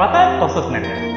батат босод нэ.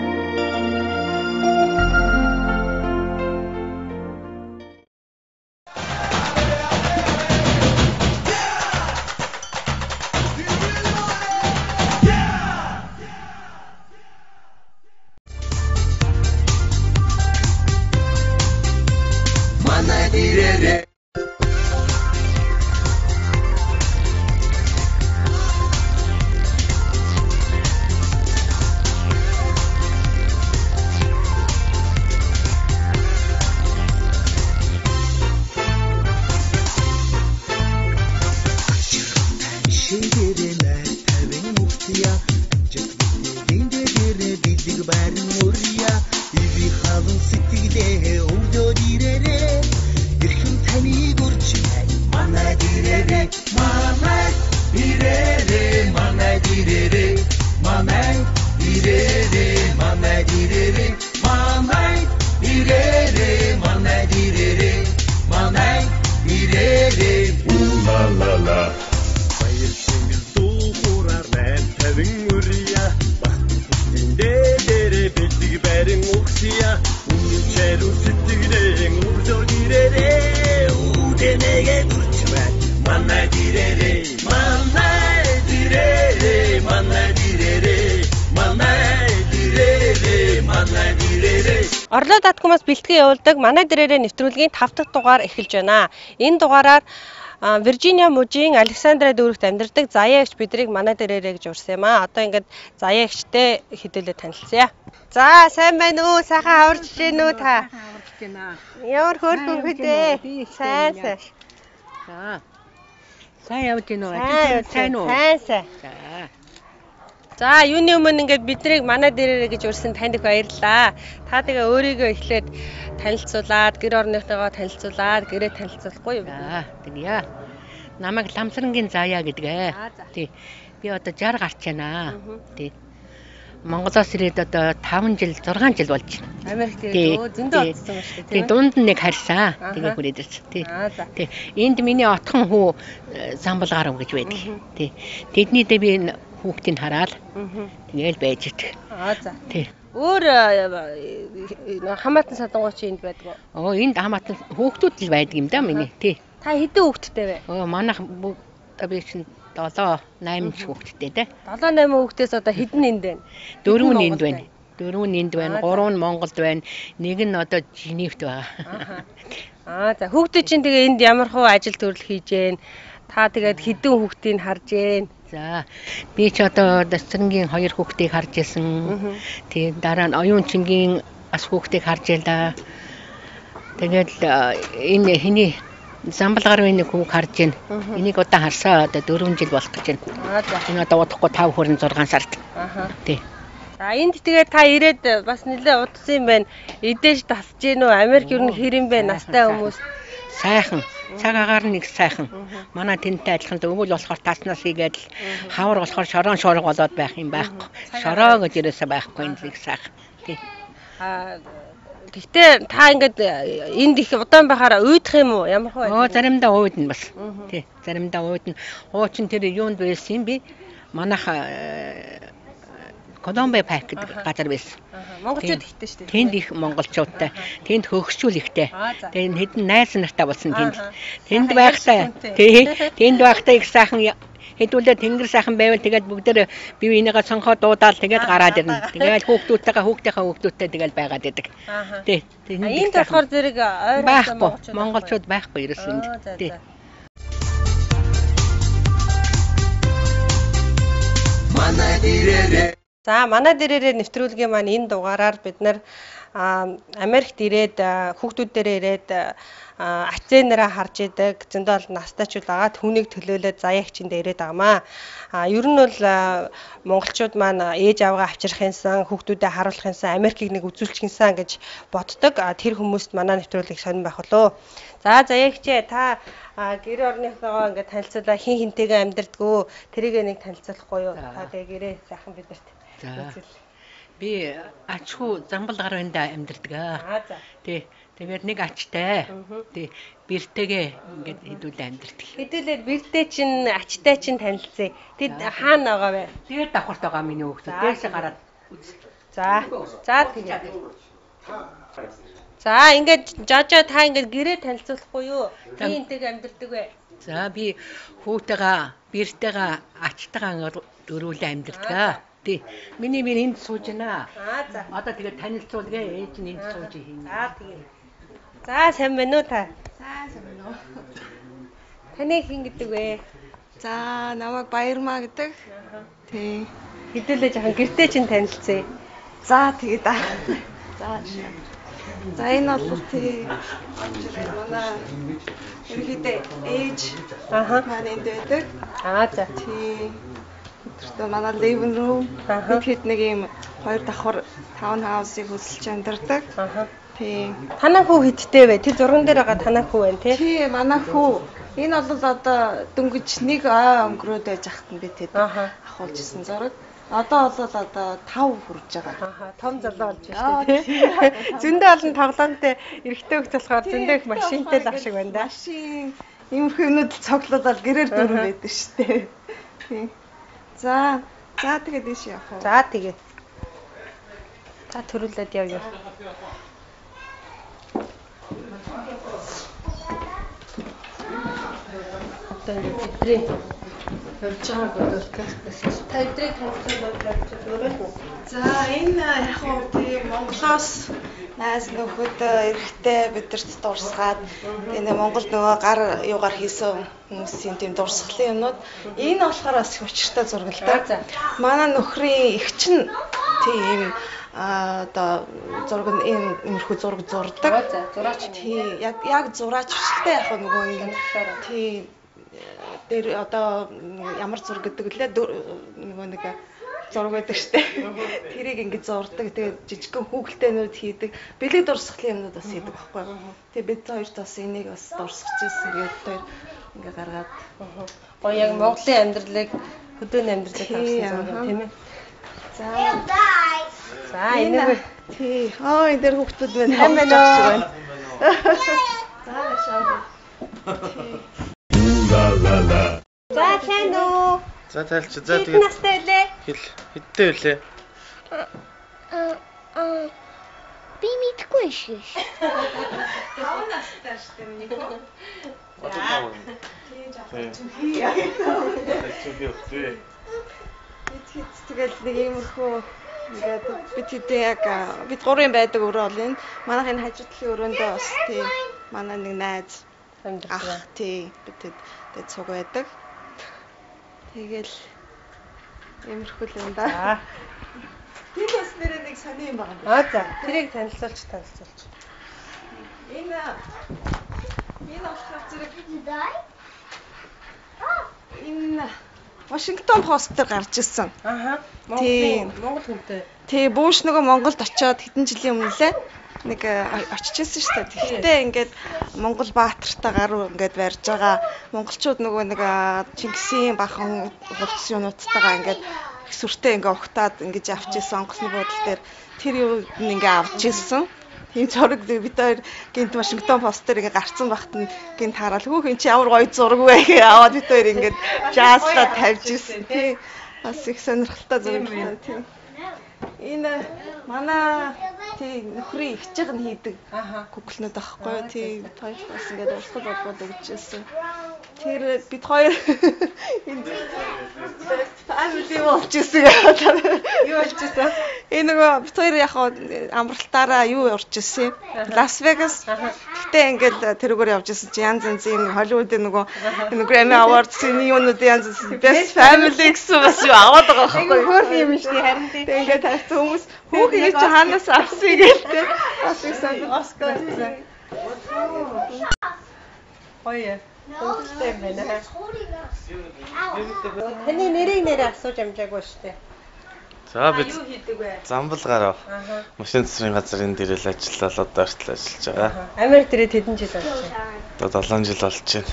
Орлоо.com-аас бэлтгэн явуулдаг манай дээрээ нэвтрүүлгийн 5 дахь дугаар эхэлж байна. Энэ дугаараар Виржиниа мужийн Александра дүүрэгт амьдардаг Заяа эгч бидрийг манай дээрээ гэж урьсан юм аа. Одоо ингээд Заяа эгчтэй хэдүүлээ танилцъя. За, сайн байна уу? Сайхан аварч гин үү та? Аварч гинэ. Ямар хөөрхөн хөдөө. Сайн. За. Сайн явж гин үү? Сайн уу? Сайн. За, юуны өмнө ингээд биднийг манай дээрээ гэж урьсан танд их баярлалаа. Та тэгээ өөрийгөө эхлээд танилцуулаад, гэр орныхтойгоо танилцуулаад, гэрээ танилцуулахгүй юу? За, тэгье. Намайг Ламсрангийн Заяа гэдгээ. Тий. Би одоо 60 гарч байна. Тий. Монголоос ирээд одоо 5 жил, 6 жил болж байна. Америкт зөндөө очсон ба шүү дээ. Тий, дунд нь нэг харьсан. Тэгээ хүрээд ирсэн. Тий. Тий. Энд миний отхон хүү Замбалгарав гэж байдаг. Тий. Тэднийдээ би хүүхдийг хараад тэгээл байж идэг. За. Тий. Өөр хамаатан садангуй чи энд байдаг уу? Энд хамаатан хүүхдүүд л байдаг юм да миний. Тий. Та хэдэн хүүхэдтэй вэ? Манайх би чинь 7 8 хүүхэдтэй те. 7 8 хүүхдээс одоо хэдэн энд байна? 4 энд байна. 4 энд байна. 3 нь Монголд байна. Нэг нь одоо Женевт байгаа. За хүүхдүүд чинь тэгээ энд ямар хуу ажил төрөл хийж гэн? Та тэгээд хэдэн хүүхдийг харж гэн? За би ч одоо Дасцрангийн 2 хүүхдийг харж ирсэн. Тэгээд дараа нь Оюунчингийн бас хүүхдийг харж ялаа. Тэгээд энэ хэний Замбалгарын нэг хүүг харж байна. Энийг удаа харсаа одоо 4 жил болох гэж байна. Энэ одоо удахгүй 5 хүрэн 6 сард. Тий. За энд тэгээд та ирээд бас нэлээ удсан юм байна. Эдэж тасж гин үү? Америк юу нэр юм бэ? Настай хүмүүс. Сайхан. Цаг агаар нэг сайхан. Манай тэнтэй адилхан өвөл болохоор таснаас хийгээд хавар болохоор шорон шорог болоод байх юм байхгүй. Шороо гэж ерөөсөө байхгүй энэ нэг сайхан. Тий. Гэхдээ та ингээд энд их удаан байхаараа уйдах юм уу? Ямар хөө? Заримдаа уйдна бас. Тий. Заримдаа уйдна. Уучин тэр юунд байсан би манайх Коломбо парк гэдэг газар байсан. Монголчууд ихтэй шүү дээ. Тэнд их монголчуудтай. Тэнд хөгшчүүл ихтэй. Тэгээд хэдэн найз нартай болсон тэнд. Тэнд байхдаа тэнд байхдаа их сайхан хэдүүлээ тэнгэр сайхан байвал тэгээд бүгдээр бие бинийгээ сонхоо дуудаал тэгээд гараад ирнэ. Тэгээд хүүхдүүдтэй тэгээд байгаад идэг. Тий. Энд болохоор зэрэг ойр байхгүй. Монголчууд байхгүй ерөөс энд. Тий. Манай дээрээ За манай дээрээ нэвтрүүлгийн маань энэ дугаараар бид нар Америкт ирээд хүүхдүүд дээрээ ирээд ачаанараа харж идэг зөндөө настайчуд байгаа түүнийг төлөөлөөд Заяа эгчиндээ ирээд байгаамаа. Ер нь бол монголчууд маань ээж аваагаа авчрахынсан хүүхдүүдэд харуулахынсан Америкийг нэг үзүүлчихсэн гэж боддог. Тэр хүмүүст манай нэвтрүүлгийг сонирн байх болоо. За Заяа эгчээ та гэр орныхоо ингээд танилцуулаа хин хинтэйгээ амьдардгөө тэрийг нэг танилцуулахгүй юу? Та тэгээ гэрээ сайхан бидэрт. За. Би ачхүү Замбалгаранд амьдардаг. За. Тий. Тэгээд нэг ачтай. Тий. Бэртэйгээ ингээд хэдүүлээ амьдардаг. Хэдүүлээд бэртэй чинь ачтай чинь танилцъя. Тэд хаана байгаа вэ? Тэгээд давхарт байгаа миний хүүхдүүд. Дээш гараад. За. За тэгээ. За ингээд жожо та ингээд гэрээ танилцуулахгүй юу? Би энтэйг амьдэрдэг вэ? За би хүүтэйгээ, бэртэйгээ, ачтайгаа дөрвөлээ амьдэрдэг. Тий. Миний энд сууж байна. За. Одоо тэгээ танилцуулгаа ээж нь энд сууж хийнэ. За тэгээ. За сайн байна уу та? За сайн байна уу. Таны хин гэдэг вэ? За намайг Баярмаа гэдэг. Тий. Хэдүүлээ жоохон гэртээ чинь танилцъя. За тэгээ да. За энэ бол тий. Манай ерөнхийдөө ээж маань энд байдаг. За. Тий. Тэр манай living room. Тэгэхэд нэг юм 2 давхар таун хаусыг хөсөлж амьдардаг. Тий. Танаа хүү хэдтэй вэ? Тэр зурган дээр байгаа танаа хүү байна тий? Тий, манай хүү. Энэ бол одоо дөнгөж нэг өнгөрөөд байж ахт нь би тэд ахуулж исэн зураг. Одоо бол одоо 5 хүрж байгаа. Том залуу болж байна тий. Зөндөө олон тоглоомтой эрэгтэй хөлт болохоор зөндөө их машинтай л ах шиг байна да. Машин иймэрхүү юмуд цоглуулаад гэрээр дөрөв байдаг штэ. Тий. За тэгээд ийш явах уу? За тэгээ. За төрүүлээд явъя. Одоо бидний явж байгааг бодвол та эдрийг танилцуулбал За энэ яг уу тийм Монголоос найз нөхөд эрэхтэй бидэрт дурсгаад энэ Монгол нөгөө гар юугаар хийсэн хүмүүсийн тийм дурсгалын юмнууд энэ болохоор бас хүчтэй зураг л да. Манай нөхрийн эгч нь тийм одоо зураг иймэрхүү зураг зурдаг. Зураач. Тий, яг зураач биштэй яг нөгөө юм. Тий. Тэр одоо ямар зураг гэдэг лээ нөгөө нэг зураг байдаг штэ. Тэрийг ингэ зурдаг. Тэгээд жижигхэн хүүхэлтэйнүүд хийдэг. Бэлэг дурсгалын юмнууд бас хийдэг байхгүй юу? Тэгээд бид хоёрт бас энийг бас дурсгаж ирсэн. Тэгээд хоёр ингэ гаргаад гоё яг Монголын амьдралыг хөдөөний амьдралыг харсан зураг тийм ээ. За энэ тий. Энэ дээр хүүхдүүд байна. Сайн байна уу? За шаа. За сайн уу? За тайлч за тэгээд настай үлээ. Хэдтэй үлээ? Би мэдгүй шүү. 5 настай штэ миний. Тэгэл нэг иймэрхүү ингээд бид хэдээ яг бид гурван байдаг өрөө бол энэ манайхын хажуудлын өрөөндөө бас тийм манай нэг найз Амьдсан. тий бид тэд цуг байдаг. Тэгэл иймэрхүү л юм да. Тэр бас нэрээ нэг сони юм байна. За тэрийг танилцуулж. Энэ болохоор зэрэг энэ Вашингтон постэр гарч ирсэн. Монгол хүнтэй. Тий, бүүш нөгөө Монголд очиод хэдэн жилийн өмнө лээ нэг очиж ирсэн шүү дээ. Тэгэхдээ ингээд Монгол баатартай гаруй ингээд барьж байгаа. Монголчууд нөгөө нэг Чингисийн бахан хувцс юунуудтайгаа ингээд их сүртэй ингээд угтаад ингэж авч ирсэн онгоцны буудлын дээр тэр юунд ингээд авч ирсэн. Тийм зураг бид хоёр гинт Вашингтон постэр ингээ гарцсан багт нь гинт хараад хөөх эн чи ямар гоё зураг вэ гээ аваад бид хоёр ингээ жаасла тавьж ирсэн тий бас их сонирхолтой зураг байна тий энэ манай тий нөхрийн ихчиг нь хийдэг куклнууд аахгүй тий бид хоёр бас ингээ урсгал болгоод өгчээсэн тэр бид хоёр энд family болчихсон юу болчихсон энэ нөгөө бид хоёр яг амралтаараа юу урж ирсэн Лас Вегас гэтээ ингээд тэрүүгээр явж ирсэн чи янз янзын Холливуудын нөгөө Grammy Awards-ийн юунууд янз best family гэсэн бас юу аваад байгаа байхгүй юу хөөх юм шүү харин тийм ингээд тавьсан хүмүүс хүүхий чи хаанаас авсан гэлтэй бас их Оскар гэсэн Гоё. Хөөстэй юм байна. Таны нэрийг асууж амжаагүй шүү дээ. За бид Юу хийдэг вэ? замбал гарав. Машин цэцрийн газрын дээрэл ажиллаад одоо хүртэл ажиллаж байгаа. Америк дээрээ хэдэн жил болж байна? Одоо 7 жил болж байна.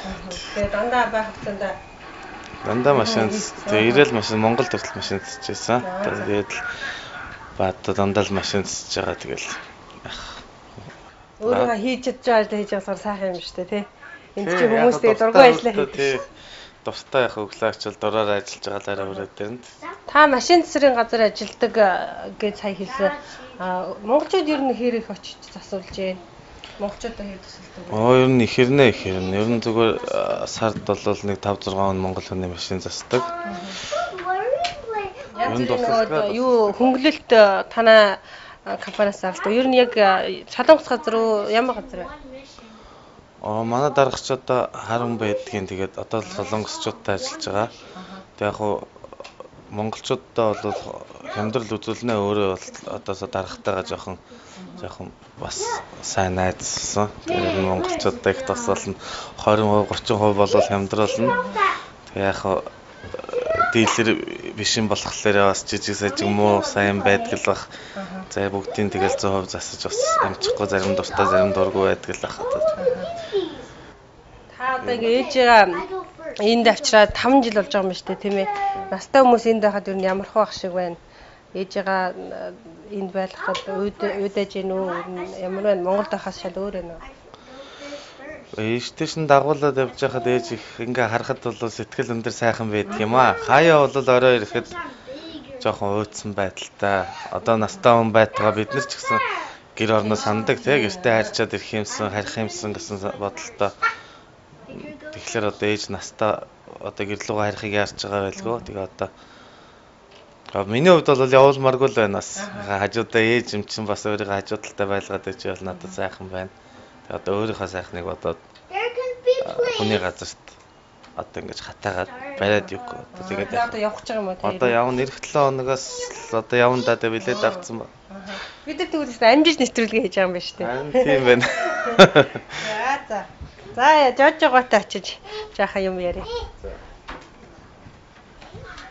Тэгээ дандаа байх хугацаанд Дандаа машин тэгээ ирээл машин Монгол төрөл машин цэцжсэн. Тэгээд л баада дандаа л машин цэцж байгаа тэгэл. өөрөө хийж чадж байгаа ажил хийж болохоор сайхан юм шүү дээ тий. Энд чи хүмүүс тэгээ дургүй ажиллаа хийдэг. тустай яг өглөө ачаал дураар ажиллаж байгаа лаараа өрөөд дээр нь. Та машин цэцрийн газар ажилладаг гэж сая хэлсэн. Монголчууд ер нь хэр их очиж засуулж байна? Монголчуудаа хэр засуулдаг вэ? Ер нь их хэрнээ. Ер нь зүгээр сард бол нэг 5-6 он монгол хүний машин засдаг. Юу хөнгөлөлт танай компаниас авдаг. Ер нь яг Солонгос газар уу, ямар газар вэ? Манай даргач одоо харан байдгийн тэгээд одоо л солонгосчуудтай ажиллаж байгаа. Тэг яг хуу монголчуудтай бол хямдрал үзүүлнэ өөрөө бол одоосоо даргатайгаа жоохон бас сайн найзсан. Тэгээд монголчуудтай их тус болно 20%, 30% болол хямдрална. Тэг яг хуу дийлэр биш юм болохоор бас жижиг сажиг муу сайн байдаг л бах. За бүгдийн тэгэл 100% засаж бас амжихгүй зарим дуртай зарим дургүй байдаг л бах. Та одоо ээжигээ энд авчираад 5 жил болж байгаа юм шүү дээ, тийм ээ. Настай хүмүүс энд байхад ер нь ямар хөө ах шиг байна. Ээжигээ энд байлгахад уйдаж гин үү, ямар байна? Монголд байхаас шал өөр байна уу? Ээжтэйш нь дагуулад явж байхад ээж их ингээ харахад бол сэтгэл өндөр сайхан байдаг юм аа. Хаяа бол орой ирэхэд жоохон уйдсан байдалтай. Одоо настай хүн байтугай бид нар ч гэсэн гэр орноо сандаг тий гэртээ харьчаад ирэх юмсан, харих юмсан гэсэн бодолтой. Тэгэхээр одоо ээж настай одоо гэрлүүгээ харихыг яарч байгаа байлгүй. Тэгээ одоо миний хувьд бол явуулмааргүй л байна бас. Хажуудаа ээж юм чинь бас өөрийгөө хажуудалтай байлгаад байж бол надад сайхан байна. Тэгээ одоо өөрийнхөө сайхныг бодоод хүний газарт одоо ингэж хатаагаад бариад юуг. Тэгээд одоо явах гэж байгаа юм уу те? Одоо явна эх 7 хоногоос одоо явна да тэгээ билет авцсан ба. Бид нар тэгвэл амжиж нэвтрүүлгээ хийж байгаа юм байна шүү дээ. Тийм байна. За жожогоотой очиж жаахан юм яриа.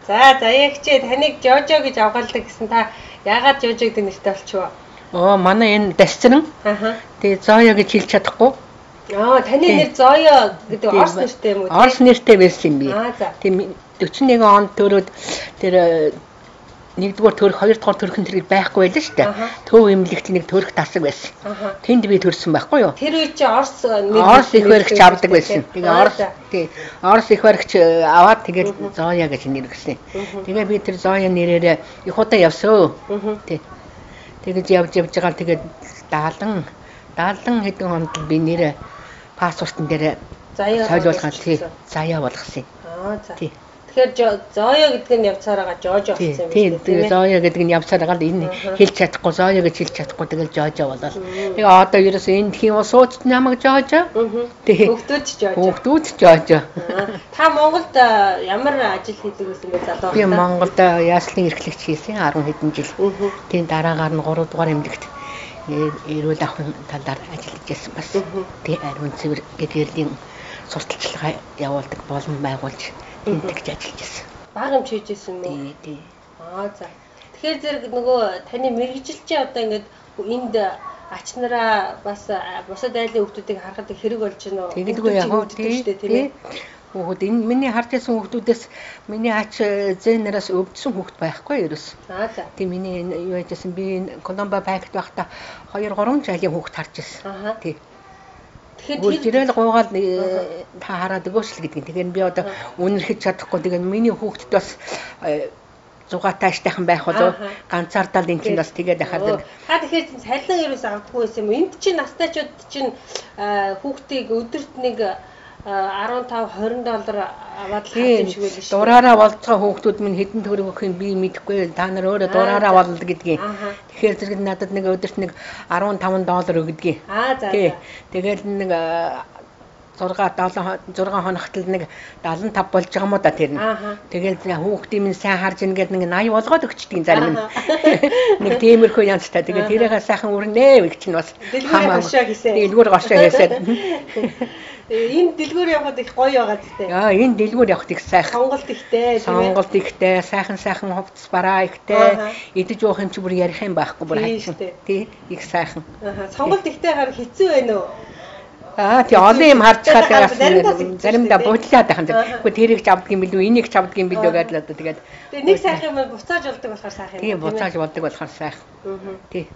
За ягчээ таныг жожо гэж авгалдаг гэсэн та яагаад жожо гэдэг нэртэй болчихвоо? Манай энэ дасцран. Тэгээ зоё гэж хэлж чадахгүй. Таны нэр зоё гэдэг орос нэртэй юм уу? Орос нэртэй байсан юм би. Тийм 41 онд төрөөд тэр нэгдүгээр төрх, хоёрдугаар төрхөн тэр байхгүй байлаа шүү дээ. Төв имлэгт нэг төрх тасаг байсан. Тэнд би төрсөн байхгүй юу? Тэр үе чи Орос их баригч авдаг байсан. Тэгээ Орос их баригч аваад тэгээд зоё гэж нэр өгсөн. Тэгээ би тэр зоё нэрээр их удаа явсаа. Тэгээд явж байгаа тэгээд 70 хэдэн онд би нэр паспортын дээр соёлуулахад заяа болгосон. Тий. Тэгэхээр зоё гэдэг нь явцаар байгаа жожо болсон юм тийм. Тэгээ зоё гэдэг нь явцаар байгаа л энэ хэлж чадахгүй зоё гэж хэлж чадахгүй тэгэл жожо болол. Тэгээ одоо ерөөсөө энэ тхим сууц намайг жожо. Тэгээ хүүхдүүд жожо. Та Монголд ямар ажил хийдэг гэсэн бэ залуу? Би Монголд яслын эрхлэгч хийсэн 10 хэдэн жил. Тийм дараагаар нь 3 дугаар эмнэлэгт эрүүл ахуйн талаар ажиллаж байсан бас. Тэгээ ариун цэвэр гэдгээрлийн сурталчилгаа явуулдаг болон байгуулж тэгж ажиллаж байсан. Бага юм хийж байсан юм уу? Тий. За. Тэгэхээр зэрэг нөгөө таны мэрэгжилчийн одоо ингээд энд ач нараа бас бусад айлын хүмүүсийг харахад хэрэг болж байна уу? Тэгэлгүй яг тийм ээ. Хүүхэд энэ миний харж байсан хүүхдүүдээс миний ач зээнараас өвдсөн хүүхэд байхгүй ерөөс. За. Тийм миний юу яжсэн би Коломбо байхад байхдаа 2-3 жилийн хүүхэд харж байсан. Тий. Тэгэхээр тэрэл гуугаал та хараад өгөөсл гэдэг. Тэгэхээр би одоо үнэрхэж чадахгүй. Тэгээд миний хүүхдэд бас зугаатай штайхан байх болов ганцаардал энэ чинь бас тэгээд ахаад. Та тэгэхээр салин ерөөс авдаггүй байсан юм. Энд чинь настайчууд чинь хүүхдийг өдөрт нэг $15-20 аваад л хаа юм шиг байл шүү. Дураараа болцоо хүүхдүүд минь хэдэн төгрөг өгөх юм би мэдэхгүй. Та нар өөрөө дураараа болно гэдгийг. Тэгэхээр зэрэг надад нэг өдөрт нэг $15 өгдөг. За. Тэгээд нэг 6 хоногт л нэг 75 болж байгаа юм уу да тэр нь. Тэгээд хүүхдийн минь сайн харж ийн гэдэг нэг 80 болгоод өгчдөг зарим нь. Нэг тиймэрхүү янзтай. Тэгээд тэрийгээ сайхан өрнөө гэж чинь бас дэлгүүр гошоо хийсээд. Энэ дэлгүүр явахад их гоё байгаа зү. Энэ дэлгүүр явахд их сайхан. Сонголт ихтэй, сайхан хувцас бараа ихтэй. Идэж уух юм чи бүр ярих юм байхгүй бүр хайсан. Тий, их сайхан. Сонголт ихтэй гар хэцүү байна уу? Тий олон юм харж чаад заримдаа буудлаад байх юм. Гэхдээ тэрийг ч авдаг юм билүү, энийг ч авдаг юм билүү гэдэг л одоо тэгээд. Тэгээ нэг сайхан юм буцааж болдог болохоор сайхан. Тий, буцааж болдог болохоор сайхан. Тий.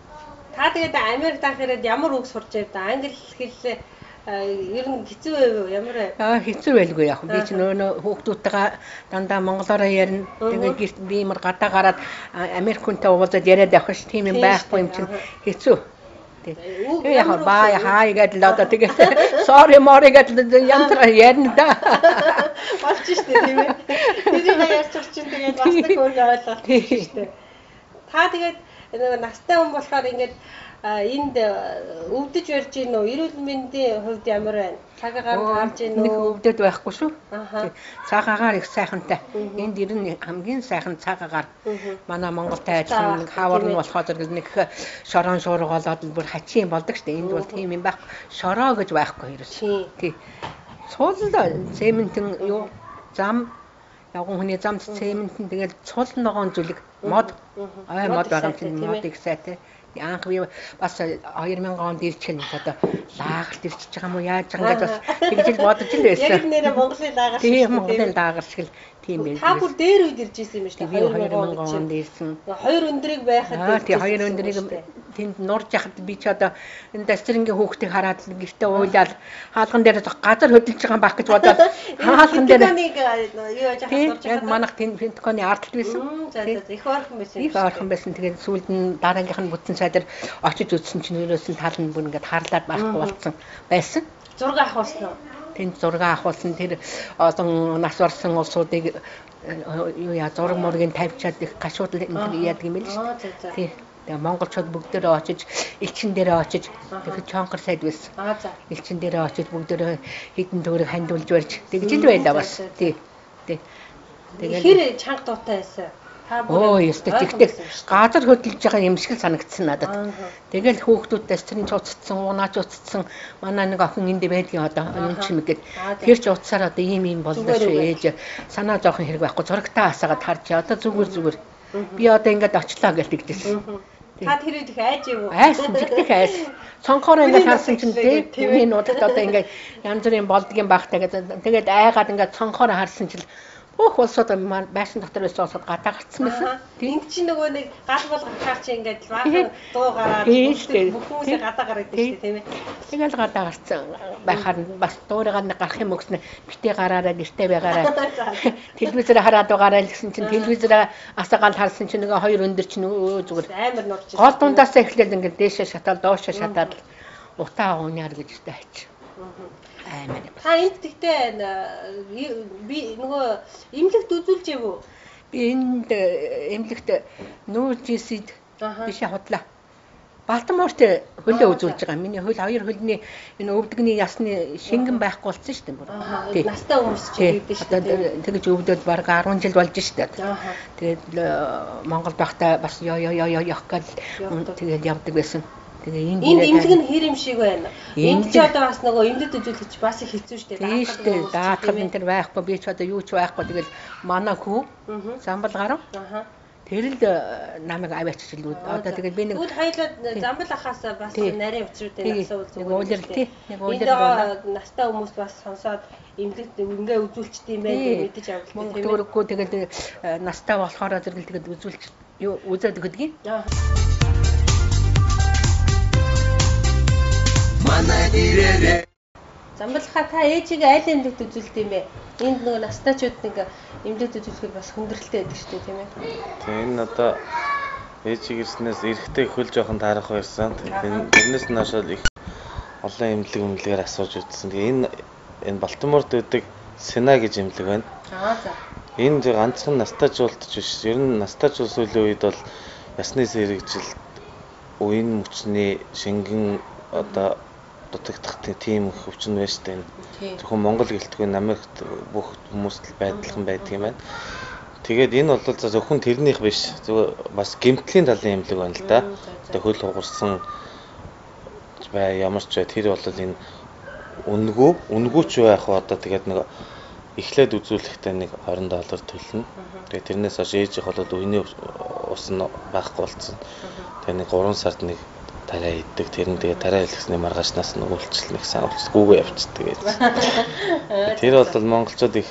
Та тэгээд Америкт анх ирээд ямар үг сурч байв да? Англи хэл ер нь хэцүү байв уу? Ямар вэ? Хэцүү байлгүй яг. Би ч нөө хүүхдүүдтэйгээ дандаа монголоор ярина. Тэгээд гэрт би юмар гадаа гараад Америк хүнтэй уулзаад яриад явах ш тийм юм байхгүй юм чинь хэцүү. Тэгээ яг баа хаа игээд л одоо тэгээд sorry мори гэдэг янзаар ярина да. Болж штэ тийм ээ. Тэр ярьчих чинь тэгээд бас нэг өөр ойлголт штэ. Та тэгээд нэг настай хүн болохоор ингээд энд өвдөж барьж гин үү? Эрүүл мэндийн хувьд ямар байна? Цагаагаар харж гин үү? Нэг өвдөд байхгүй шүү. Цагаагаар их сайхантай. Энд ер нь хамгийн сайхан цагаагаар. Манай Монголтай адилхан нэг хавар нь болохоор нэг шорон шуурга болоод бүр хачин болдог штэ. Энд бол тийм юм байхгүй. Шороо гэж байхгүй ерөөс. Тий. Цуулал цементэн юу зам явган хүний замд цементэн тэгэл цул ногоон зүлэг мод мод байгаа юм чинь мод их сайтай. Анх би бас 2000 онд ирчихэн одоо лаагарт ирчихэж байгаа юм уу яаж байгаа гэж бас тэгж бодож л байсан. Яг нэрээ Монголын лаагаар шиг. Тийм Монголын лаагаар шиг л тийм байх. Та бүр дээр үед ирж исэн юм шүү дээ. 2000 онд ирсэн. Хоёр өндрийг байхад тийм хоёр өндрийг тэнд нурж яхад би ч одоо энэ дастрингийн хүүхдийг хараад гэртээ уйлаад хаалган дээр газар хөдөлж байгаа юм байх гэж бодоод хаалган дээр юу яаж хасурж яг манах Пентаконы ард байсан. Их орхон байсан. Их орхон байсан. Тэгээд сүүлд нь дараагийнх нь бүтэн цайдар очиж үзсэн чинь ерөөс нь тал нь бүр ингээд харлаад байхгүй болсон байсан. Зураг авахулсан уу? Тэнд зураг авахулсан тэр олон нас орсон улсуудыг юу яа зураг мургийн тавьчаад их гашууд яадаг юм байл шүү дээ. Тийм. Тэгээ монголчууд бүгдээрээ очиж элчин дээрээ очиж тэгэхээр чонгор сайд байсан. Элчин дээрээ очиж бүгдээрээ хідэн төгрөг хандуулж барьж тэгж л байлаа бас. Тий. Тэгээд хэр чанга дуутай байсан. Ёстой тэгтээ газар хөдөлж байгаа юм шиг санагдсан надад. Тэгэл хүүхдүүдээс тэр нь цуцсан, унаач уцсан. Манай нэг охин энд байдгийн одоо энэ ч юм гээд тэр ч уцсаар одоо ийм боллоо шүү ээж. Санаа жоохон хэрэг байхгүй зурагтаа хасаагаад харж одоо зүгээр. Би одоо ингээд очлоо гэж тэгдэж. Та тэр үед их айж юу? Айсан жигдэх айс. Цонхоор ингээд харсан чинь тийм нуудад одоо ингээд янз бүрийн болдгийн багтаа гэдэг. Тэгээд айгаад ингээд цонхоор харсан чинь улсууд байшин дотор байсан улсууд гадаа гарцсан байсан. Энд чинь нөгөө нэг гал болгохаар чи ингээд баахан дуу гараад бүх хүмүүсээ гадаа гараад ирсэн тийм ээ. Тэгэл гадаа гарцсан байхаар бас дуурайгаар нэг гарах юм өгснө. Битээ гараараа гэртээ байгаараа. Телевизээр хараад байгаараа л гэсэн чинь телевизээр асаагаал харсан чинь нөгөө хоёр өндөр чинь зүгээр амар нурч. Гол дундаас эхлээд ингээд дээшээ шатаад доошоо шатаад утаа уунаар гэж тааж. Та энд тэгтээ би нөгөө эмнэлэгт үзүүлж яв уу? Би энд эмнэлэгт нүүрж ийсэд бишээ худлаа. Балтиморт хөлөө үзүүлж байгаа. Миний хөл хоёр хөлний энэ өвдөгний ясны шингэн байхгүй болсон шүү дээ. Настай хүмүүс ч гэдэг шүү дээ. Тэгэж өвдөд баг 10 жил болж шүү дээ. Тэгээд Монгол байхдаа бас явах гал тэгээд явдаг байсан. Энд эмнэлэг нь хэр юм шиг байна. Энд ч одоо бас нөгөө эмнэлэгт үзүүлэх бас их хэцүү шүү дээ. Тийм шүү дээ. Даатгал энэ төр байхгүй би ч одоо юу ч байхгүй тэгэл манай хүү замбал гарав. Тэр л намайг аваач л одоо тэгэл би нэг хоёлоо замбал ахаас бас нарийн өчрүүдээ асуул зүгээр. Нэг уулар настай хүмүүс бас сонсоод эмнэлэгт ингээ үзүүлчихдээ юм байна гэж мэдэж авлаа. Тэгвэл тэгэл настай болохоор зэрэг тэгэл үзүүлч юу үзээд өгдөг. Манай дээрээ замбалхаа та ээжигээ аль эмнэлэгт үзүүлдэг юм бэ? Энд нөгөө настайчууд нэг эмнэлэгт үзүүлэхэд бас хүндрэлтэй байдаг шүү дээ тийм ээ. Тийм энэ одоо ээжиг ирснээс эрэхтэй хөл жоохон таарах байсан. Тэрнээс нь хашаад их олон эмнэлгээр асууж үзсэн. Тэгээ энэ Балтиморт үүдэг Сена гэж эмнэлэг байна. Энэ ганцхан настайчуултч биш. Ер нь настайчуул сүүлийн үед бол ясны сэргийлэлт үеийн мөчний шингэн одоо дутагдах тийм хөвчин байна шүү дээ. Зөвхөн Монгол гэлтгүй Америкт бүх хүмүүст байдалхан байдаг юм байна. Тэгээд энэ бол зөвхөн тэрнийх биш. Зөв бас гэмтлийн талын эмнэлэг байна л да. Одоо хөл хугарсан бай ямар ч бай тэр бол энэ үнгүүч байх одоо тэгээд нэг эхлээд үзүүлэхдээ нэг $20 төлнө. Тэгээд тэрнээс хойш ээж их бол үений ус нь байхгүй болсон. Тэгээд нэг 3 сард нэг тарай иддэг. Тэр нь тэгээ тарай хэлгсний маргаашнаас нь үйлчлэх гэсэн гүүгээ явчихдаг гэж. Тэр бол монголчууд их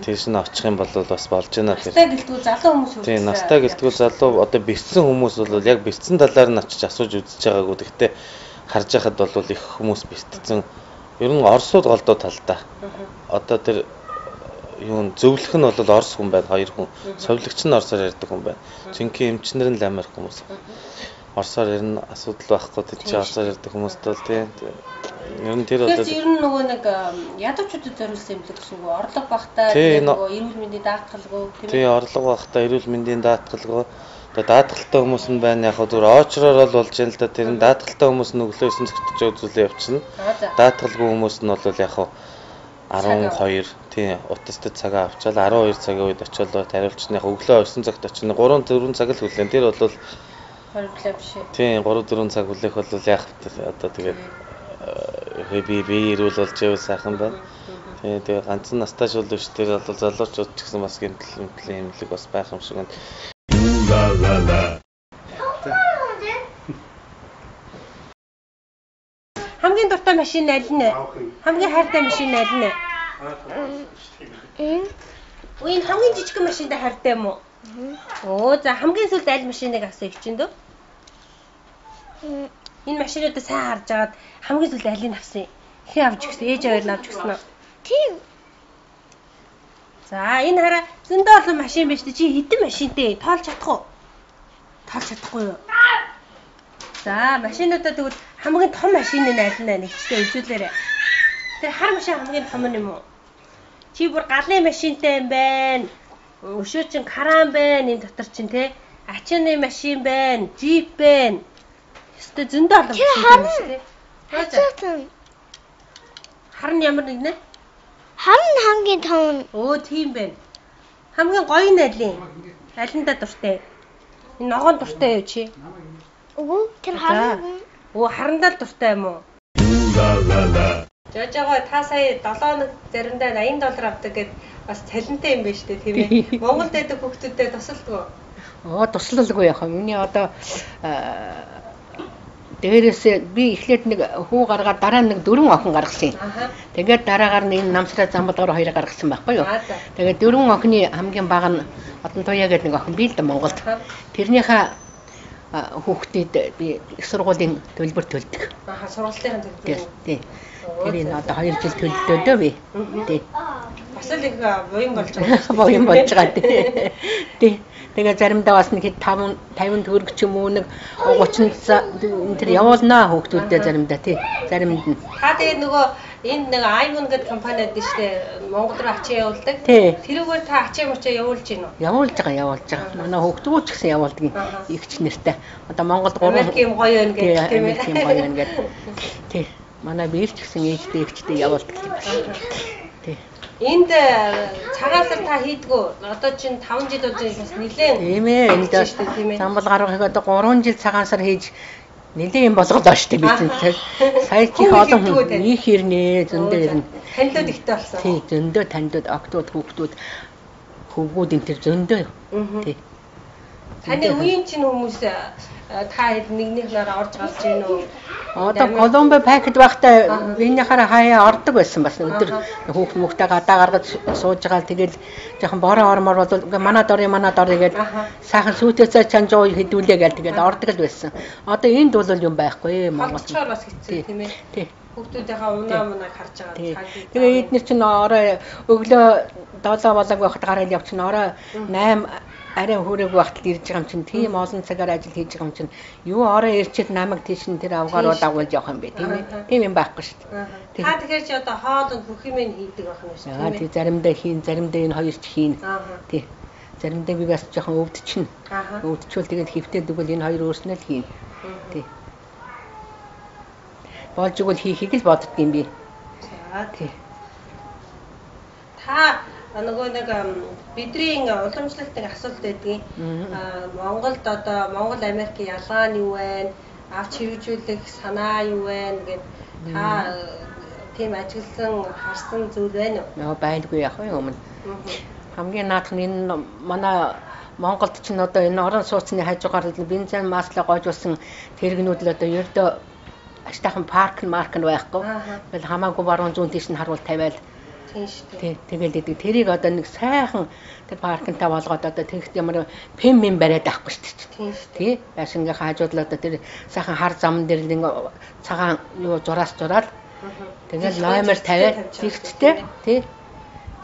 тийш нь очих юм бол бас болж байна. Настай гэлтгүү залуу хүмүүс үү? Тийм, настай гэлтгүү залуу одоо бэрцсэн хүмүүс бол яг бэрцсэн талаар нь очиж асууж үзэж байгаагүй. Гэхдээ харж байхад бол их хүмүүс бэрцсэн Ер нь Оросууд голдуу талдаа. Одоо тэр юу зөвлөх нь бол Орос хүн байна, 2 хүн. Совилогч нь Оросоор ярьдаг хүн байна. Жинхэнэ эмчнэр нь Америк хүмүүс. Оросоор ярина асуудал байхгүй тэр чинь Оросоор ярьдаг хүмүүст бол тийм. Ер нь тэр бол ер нь нөгөө нэг ядуучуудад зориулсан юм л гэсэн үг. Орлого багтаа нөгөө эрүүл мэндийн даатгалгүй тийм ээ. Тийм орлого багтаа эрүүл мэндийн даатгалгүй. Одоо даатгалтай хүмүүс нь байна яг зүгээр очроор л болж юм л да. Тэр нь даатгалтай хүмүүс нь өглөөсөн зөгтөж үзүүлээ явчихна. Даатгалгүй хүмүүс нь бол яг 12 тийм утастай цагаа авчаал 12 цагийн үед очиод тариулчихна. Яг өглөө 9 цагт очино. 3-4 цаг л хүлээн. Тэр бол хориглоо биш. Тийм 3-4 цаг хүлээх бол яг одоо тэгээд би ирүүл болж байвал сайхан байна. Тэгээ ганцхан настай шул биш тэр бол залуучууд ч гэсэн бас гэмтэл имлэг бас байх юм шиг байна. Хамгийн дуртай машин аль нь? Хамгийн хайртай машин аль нь? Энэ хамгийн жижиг машиндаа хайртай юм уу? Оо за хамгийн сүүлд аль машиныг авсан хичээнд үү? Энэ машинуудаа сайн харж агаад хамгийн сүүлд алийг авсан? Хэн авч өгсөн? Ээж аваар нь авч өгсөн үү? Тийм. За энэ хараа зөндөө олон машин биш чи хэдэн машинтэй тоолж чадах уу? Тоолж чадахгүй юу? За машинуудаа тэгвэл хамгийн том машин нь аль нь нэгчтэй үзүүлээрэй. Тэр хар машин хамгийн том юм уу? Чи бүр галын машинтай юм байна. Өшөө чин каран байна энэ дотор чин те. Ачааны машин байна, джип байна. Ёстой зөндөө олон машин байна шүү те. Харин ямар нэг нэ? Харин хамгийн том. Оо тийм байна. Хамгийн гоё нь аль юм? Алиндаа дуртай. Энэ ногоон дуртай юу чи? Оо тэр харин. Оо харандаа л дуртай юм уу? Жожого та сая 7 хоног заримдаа $80 авдаг гэд бас цалинтай юм байна шүү дээ тийм ээ. Монголд байдаг хүүхдүүдэд тусалдгүй. Оо туслалгүй яах вэ? Миний одоо дээрээс би эхлээд нэг хүү гаргаад дараа нэг 4 охин гаргасан юм. Тэгээд дараагаар нь энэ намсраа замбалгаар 2 гаргасан байхгүй юу? Тэгээд 4 охины хамгийн бага нь Одон Туяа гэдэг нэг охин бий л да Монголд. Тэрнийхээ хүүхдэд би их сургуулийн төлбөр төлдөг. Сургуулийн төлбөр. Тийм. Тэр энэ одоо 2 жил төлдөө би. Тийм. Бас л их буян болж байгаа. Буян болж байгаа тийм. Тэгээ заримдаа бас нэг 50 төгрөг ч юм уу нэг 30 энэ тэр явуулнаа хүүхдүүдтэй заримдаа тий. Заримд нь. Та тэгээд нөгөө энэ нэг iPhone гэдэг компани байдаг шүү дээ. Монгол руу ачаа явуулдаг. Тэрүүгээр та ачаа мочоо явуулж гин үү? Явуулж байгаа. Манай хүүхдүүд ч гэсэн явуулдаг ихч нэртэй. Одоо Монголд 3 Америкийн гоё байна гэдэг тийм ээ. Америкийн гоё байна гэдэг. Тий. Манай биелч гэсэн ээжтэй ихчтэй явуулдаг юм байна. Тий. Энд цагаан сар та хийдгүү. Одоо чинь 5 жил болж байгаа бас нилээн. Тийм ээ. Энд замбал гаргахыг одоо 3 жил цагаан сар хийж нилээн юм болголоо шүү дээ би чинь. Сая чи олон хүн их ирнэ зөндөө ирнэ. Танилуд ихтэй болсон. Тий, зөндөө танилуд, октод, хүүхдүүд, хөвгүүд энэ төр зөндөө. Тий. Таны үеийн чинь хүмүүс та нэгнийхнээр орж галж гин үү? Одоо Колумбо пакет байхдаа биенийхээ хаяа ордог байсан бас өдөр хүүхд мөхтэй гадаа гаргаж сууж байгаа тэгэл жоохон бороо ормор бол манад орё гэдэг сайхан сүйтэцээ чанжуу хэдүүлээ гэл тэгээд ордог л байсан. Одоо энд бол юм байхгүй Монголд. Холцоор бас хэцүү тийм ээ. Тий. Хүүхдүүдийнхээ унаа харж байгаа. Тэгээ эдгээр чинь орой өглөө 7 болоог байхад гараад явчихна. Орой 8 арай хүрээгүй багтал ирж байгаа юм чинь тийм олон цагаар ажил хийж байгаа юм чинь юу орой ирчээд намайг тийш нь тэр авгаар дагуулж явах юм бэ тийм ээ. Тийм юм байхгүй шүү дээ. Та тэгэхээр чи одоо хоолнд бүх юм хийдэг байх юм шүү дээ. Тий заримдаа хийн, заримдаа энэ хоёр ч хийн. Тий. Заримдаа би бас жоохон өвдчихнэ. Өвдчихвэл тэгээд хөвтөд өгвөл энэ хоёр өөрснөө л хийн. Тий. Болж игэл хийхийг л боддог юм би. За тий. Та нөгөө нэг бидний уламжлалтын асуулт байдгийг Монголд одоо Монгол Америкийн ялгаа нь юу вэ? Авч хэрэгжүүлэх санаа юу вэ гэд та тийм ажигласан харсан зүйл байна уу? Нөө байлгүй яах вэ өмнө. Хамгийн наадах нь энэ манай Монголд ч н одоо энэ орон сууцны хажуугаар бензин маслаа гоожуулсан тэрэгнүүд л одоо ердөө аштайхан парк нь байхгүй. Тэгэл хамаагүй баруун зүүн тийш нь харуул тавиал. Тийм шүү дээ. Тэгэл идэг тэрийг одоо нэг сайхан тэр паркнтаа болгоод одоо тэгт ямар пем бариад авахгүй шүү дээ. Тийм шүү. Тий. Яшингийн хажууд л одоо тэр сайхан хар зам дээр нэг цагаан юу зураас зураад Тэгэл номер 50 зэгцтэй тий.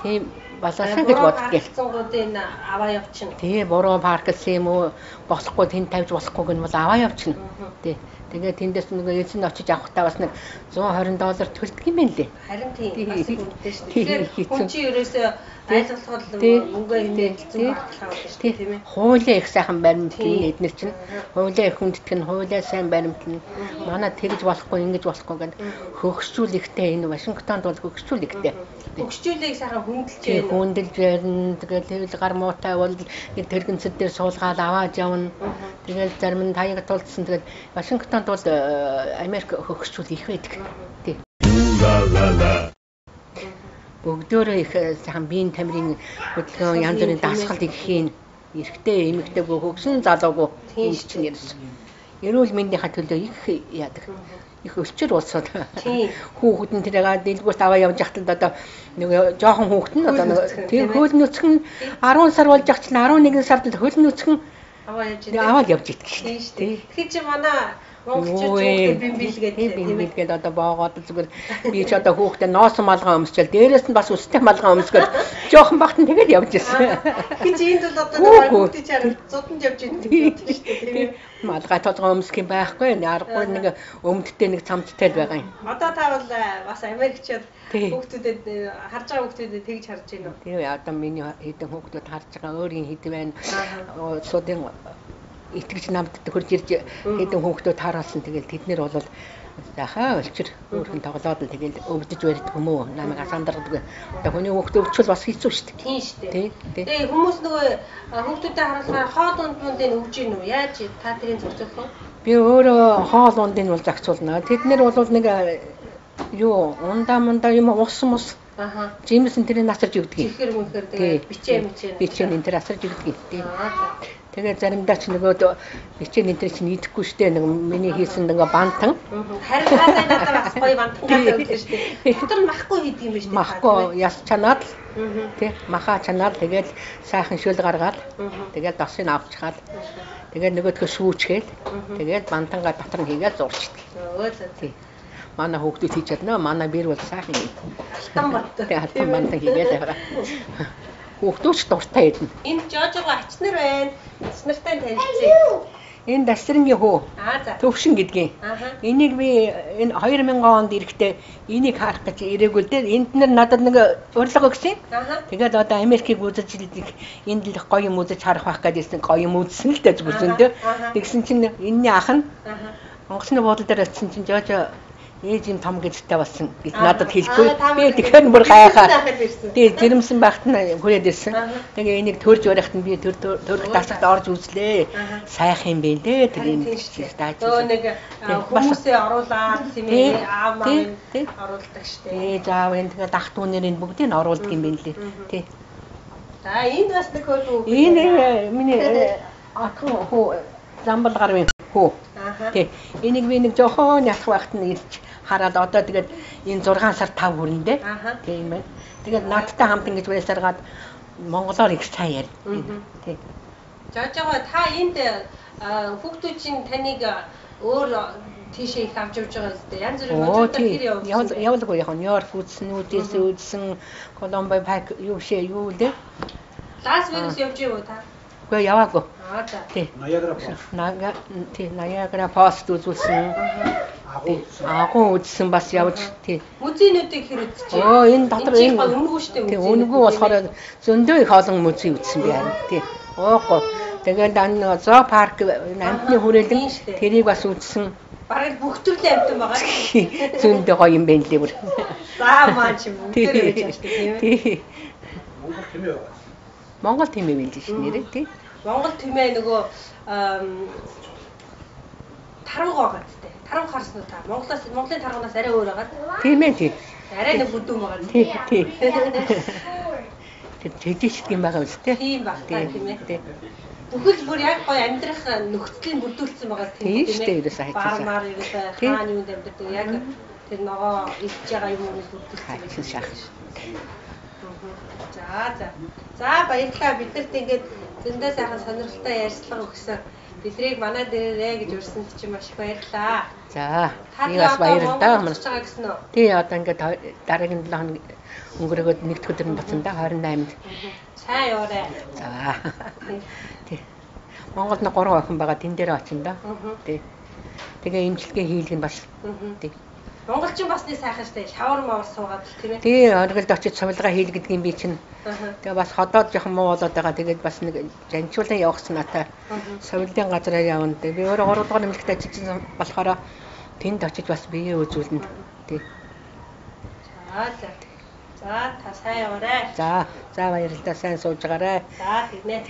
Тийм болоосон гэж боддгийг. Цугуудын аваа явчихна. Тий, буруу парклсан юм уу? Болохгүй тэнд тавьж болохгүй гэн бол аваа явчихна. Тий. Тэгээд тэндээс нөгөө эзэн очиж авахтаа бас нэг $120 төлдөг юм байна лээ. Харин тийм бас үнэтэй шүү дээ. Тэгэхээр хүн чинь ерөөсөө айлгуулахад мөнгөө хэмжүүлсэн багтлаа болно шүү дээ, тийм ээ. Хуулиа их сайхан баримтлан эднэр чинь хуулиа их хүндэтгэх нь хуулиа сайн баримтлан манай тэгж болохгүй ингэж болохгүй гэдэг хөгсчүүлэгтэй энэ Вашингтонд бол хөгсчүүлэгтэй. Хөгсчүүлгийг сайхан хүндэлж байна. Хүндэлж байна. Тэгээд тэгэл гар муутай бол нэг тэрэгэнцэд дээр суулгаад аваад явна. Тэгэл зарим нь таяг тулдсан. Тэгээд Вашингтонд бол Америк хөгсчүүл их байдаг. Тий. Бүгдөө их сайхан биеийн тамирын хөдөлгөөн янз бүрийн дасгал их хийн. Эрэгтэй, эмэгтэйгүй хөгсөн залуугүй тийм чинь ярьсан. Эрүүл мэндийнхаа төлөө их яадаг. Их өлчөр улсууд. Хүүхэд нь тэрийг дэлгүүрт аваа явж яхад одоо нэг жоохон хүүхэд нь одоо нэг тийм хөл нүцгэн 10 сар болж явах чинь 11 сард хөл нүцгэн аваад явж идэх шүү дээ. Тэгэхээр чи манай монголчууд бимбилгээд одоо боогоод зүгээр би ч одоо хүүхдээ ноос малгай өмсчээл дээрээс нь бас өстэй малгай өмсгөл жоохон багт нь тэгээд явж ирсэн. Тэгэхээр чи энд бол одоо хүүхдээ чараа зодонд явж идэх шүү дээ тийм ээ. Малгай толгой өмсөх юм байхгүй. Аргагүй нэг өмдтэй нэг цамцтай л байгаа юм. Одоо та бол бас Америкчууд хүүхдүүдэд харж байгаа хүүхдүүдэд тэгж харж байна уу? Тийм одоо миний хэдэн хүүхдүүд харж байгаа өөрийн хэд байна. Суудын итгэж намд хурж ирж хэдэн хүүхдүүд хараалсан. Тэгэл тэднэр бол захаа өлчөр өөрхөн тоглоод л тэгэл өвдөж барьдаг юм уу? Намайг асандардаг. Одоо хүний хүүхд өвчвөл бас хэцүү шүү дээ. Тийм шүү дээ. Тэгээ хүмүүс нөгөө хүүхдүүдэд харуулахаар хоол ундыг өвж гин үү? Яаж та тэрийг зохицуулах вэ? Би өөрөө хоол ундыг бол зохицуулна. Тэднэр бол нэг юу ундаа юм ус. Жимсэн тэрийг насарж өгдөг. Чихэр мөнхөр тэгээ бичээ энэ тэр асарж өгдөг. Тэгээд заримдаа ч нөгөө бичээ энэ тэр чинь идэхгүй штэ нэг миний хийсэн нэг бантан. Харин таадаа надад бас гоё бантантай өгдөө штэ. Тэр махгүй хийдэг юм биш үү? Махгүй яс чанаад тий маха чанаад тэгээд сайхан шүл гаргаад тэгээд досыг авчихаад тэгээд нөгөөдгөө шүүчгээл тэгээд бантангаа дотор нь хийгээд зурчдаг. Тий. Манай хүүхдүүд хийж чадна. Манай бэр бол сайхан юм. Алтан бантан хийгээд байгаа. Хүүхдүүч дуртай идэнэ. Энэ жожого ачнар байна. Ачнартай танилцъя. Энэ дасрынгийн хүү. За. Төвшин гэдгийг. Энийг би энэ 2000 онд ирэхдээ энийг харах гэж ирээгүй л дээ. Энд нэр надад нэг урилга өгсөн. Тэгээд одоо Америкийг үзэж илдэг энд л гоё юм үзэж харах байх гэдээсэн гоё юм үзсэн л дээ зүгсэндээ. Тэгсэн чинь энэний ах нь Монголын буудлын дээр очисон чинь жожо ээж юм том гэдэгтэй болсон гэж надад хэлэхгүй. Би тэгэхээр бүр гайхаад. Тэгээ жирэмсэн байхад нь хүрээд ирсэн. Тэгээ энийг төрж барихад нь би төрх тасагт орж үзлээ. Сайхан юм бэ дээ. Тэр энэ дааж. Нэг хүмүүсээ оруулаад тийм ээ аав маань оруулдаг штеп. Ээж аав энэ тэгээ дах түүнэрийн бүгдийг нь оруулдаг юм байна лээ. Тий. За энд бас нэг хөө. Энэ миний ахын хөө замбал гарвын хөө. Тий. Энийг би нэг жоохон ялах байхад нь ирж хараад одоо тэгээд энэ 6 сар 5 хүрэн дээ. Тийм ээ. Тэгээд надтай хамт ингэж байсаргаад монголоор их сайн ярина. Тийм. Жожого та энд хүүхдүүчийн таныг өөр тийшээ их авч явж байгаа зү. Янз бүрийн модулаар хэр явуулгүй яг Нью-Йорк үзсэн, Үдээс үзсэн, Колумбо пак юу лээ. Лас Вегас явж юу та? Үгүй яваагүй. За. Тийм. Ниагара Фолс үзүүлсэн. Агуу үзсэн бас явж тий. Музейнүүдийг хэр үзчихээ. Энэ дотор энэ үнэгүй шүү дээ. Тий, үнэгүй болохоор зөндөө их олон музей үзсэн би харин тий. Оохгүй. Тэгээд зоо парк амтны хүрээлэн тэрийг бас үзсэн. Бараг бүх төрлийн амтан байгаа. Зөндөө гоё юм байна лээ бүр. За маа чи бүгдээр байж байгаа шүү дээ тийм ээ. Монгол тийм ээ биш нэрээ тий. Монгол тэмээ нөгөө тарваг байгаа гэдэг. Тарваг харсан уу та? Монголын тарвагнаас арай өөр байгаа. Тийм ээ тий. Арай нэг бүдүүн байгаа. Тий. Тэр жижигчд юм байгаа үстэй. Тийм баг тийм ээ. Бүхэл бүр яг гоё амьдрах нөхцөлийг бүрдүүлсэн байгаа тийм ээ. Бармаар ерөөсөө хааны үнд амьдрдаг яг тэр ногоо идж байгаа юм уу бүрдүүлсэн шах. За за. За баярлалаа. Биднэрт ингээд зөндөө сайхан сонирхолтой ярилцлага өгсөн. Бидрийг манай дээрээ гэж урьсанд чи маш их баярлалаа. За. Би бас баярлалаа. байгаа гэсэн үү? Тий одоо ингээд дараагийн 7 хоног өнгөрөөгд нэгд өдөр нь буцсан да 28-нд. Сайн яваарай. За. Тий. Монголд нэг 3 охин байгаа тэн дээр очин да. Тий. Тэгээ имчилгээ хийлгэн бас. Тий. Монголчин бас нэг сайхан штэ шавар мавар суугаад тийм ээ. Тий, оргилд очиж сувилгаа хийлгэдэг юм би чинь. Тэгээ бас ходоод жоохон муу болоод байгаа. Тэгээд бас нэг жанчуулан явахсан надаа. Сувилын газараа явна. Би өөрөө 3 дугаар нэмэлттэй ажилласан болохоор тэнд очиж бас бие үзүүлнэ. Тий. За за. За та сайн яваарай. За баярлалаа. Сайн сууж байгаарай. За тэгнэ.